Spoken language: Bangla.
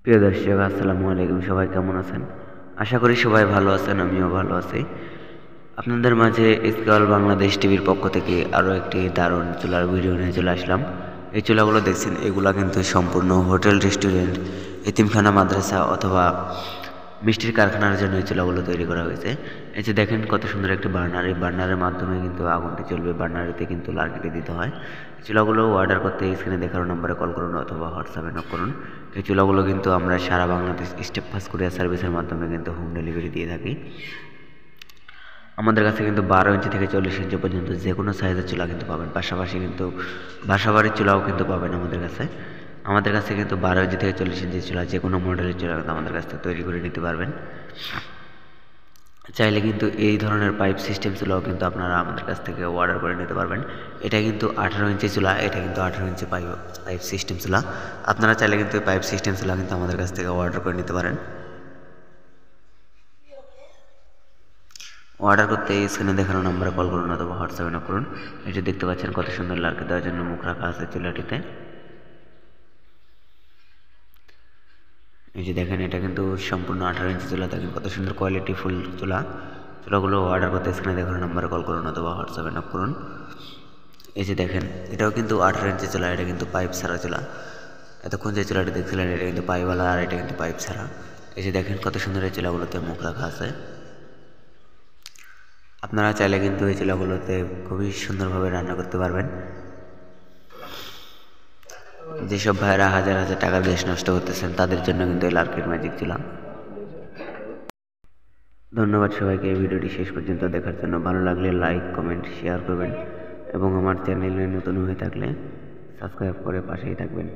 প্রিয় দর্শক, আসসালামু আলাইকুম। সবাই কেমন আছেন? আশা করি সবাই ভালো আছেন, আমিও ভালো আছি। আপনাদের মাঝে স্কল বাংলাদেশ টিভির পক্ষ থেকে আরও একটি দারুণ চুলার ভিডিও নিয়ে চলে আসলাম। এই চুলাগুলো দেখছেন, এগুলা কিন্তু সম্পূর্ণ হোটেল, রেস্টুরেন্ট, এতিমখানা, মাদ্রাসা অথবা মিষ্টির কারখানার জন্য এই চুলাগুলো তৈরি করা হয়েছে। এই যে দেখেন কত সুন্দর একটি বার্নার, এই বার্নারের মাধ্যমে কিন্তু আগুনটি জ্বলবে। বার্নারেতে কিন্তু লার্কিটি দিতে হয়। চুলাগুলো অর্ডার করতে স্ক্রিনে দেখানো নম্বরে কল করুন অথবা হোয়াটসঅ্যাপে নক করুন। এই চুলাগুলো কিন্তু আমরা সারা বাংলাদেশ স্টেপ ফাস্ট কুরিয়ার সার্ভিসের মাধ্যমে কিন্তু হোম ডেলিভারি দিয়ে থাকি। আমাদের কাছে কিন্তু 12 ইঞ্চি থেকে 40 ইঞ্চি পর্যন্ত যে কোনো সাইজের চুলা কিন্তু পাবেন। পাশাপাশি কিন্তু বাসাবাড়ির চুলাও কিন্তু পাবেন আমাদের কাছে। আমাদের কাছে কিন্তু 12 ইঞ্চি থেকে 40 ইঞ্চি চুলা, যে কোনো মডেলের চুলা কিন্তু আমাদের কাছ থেকে তৈরি করে নিতে পারবেন। চাইলে কিন্তু এই ধরনের পাইপ সিস্টেম চুলাও কিন্তু আপনারা আমাদের কাছ থেকে অর্ডার করে নিতে পারবেন। এটা কিন্তু 18 ইঞ্চি চুলা, এটা কিন্তু 18 ইঞ্চি পাইপ সিস্টেম চুলা। আপনারা চাইলে কিন্তু পাইপ সিস্টেম চুলা কিন্তু আমাদের কাছ থেকে অর্ডার করে নিতে পারেন। অর্ডার করতে স্ক্রিনে দেখানো নম্বরে কল করুন অথবা হোয়াটসঅ্যাপে নক করুন। এই যে দেখতে পাচ্ছেন কত সুন্দর লার্কি দেওয়ার জন্য মুখ রাখা আছে চুলাটিতে। এই যে দেখেন, এটা কিন্তু সম্পূর্ণ 18 ইঞ্চি চুলা। দেখেন কত সুন্দর কোয়ালিটি ফুল চুলা। চুলাগুলো অর্ডার করতে স্ক্রিনে দেখানো নম্বরে কল করুন অথবা হোয়াটসঅ্যাপে নক করুন। এই যে দেখেন, এটাও কিন্তু 18 ইঞ্চি চুলা, এটা কিন্তু পাইপ ছাড়া চুলা। এতক্ষণ যে চুলাটি দেখছিলেন এটা কিন্তু পাইপওয়ালা, আর এটা কিন্তু পাইপ ছাড়া। এই যে দেখেন কত সুন্দর এই চুলাগুলোতে মুখ রাখা আছে। আপনারা চাইলে কিন্তু এই চুলাগুলোতে খুবই সুন্দরভাবে রান্না করতে পারবেন। যেসব ভাইয়েরা হাজার হাজার টাকা গ্যাস নষ্ট করতেছেন তাদের জন্য কিন্তু এই লার্কির ম্যাজিক চুলা। ধন্যবাদ সবাইকে এই ভিডিওটি শেষ পর্যন্ত দেখার জন্য। ভালো লাগলে লাইক, কমেন্ট, শেয়ার করবেন এবং আমার চ্যানেলে নতুন হয়ে থাকলে সাবস্ক্রাইব করে পাশেই থাকবেন।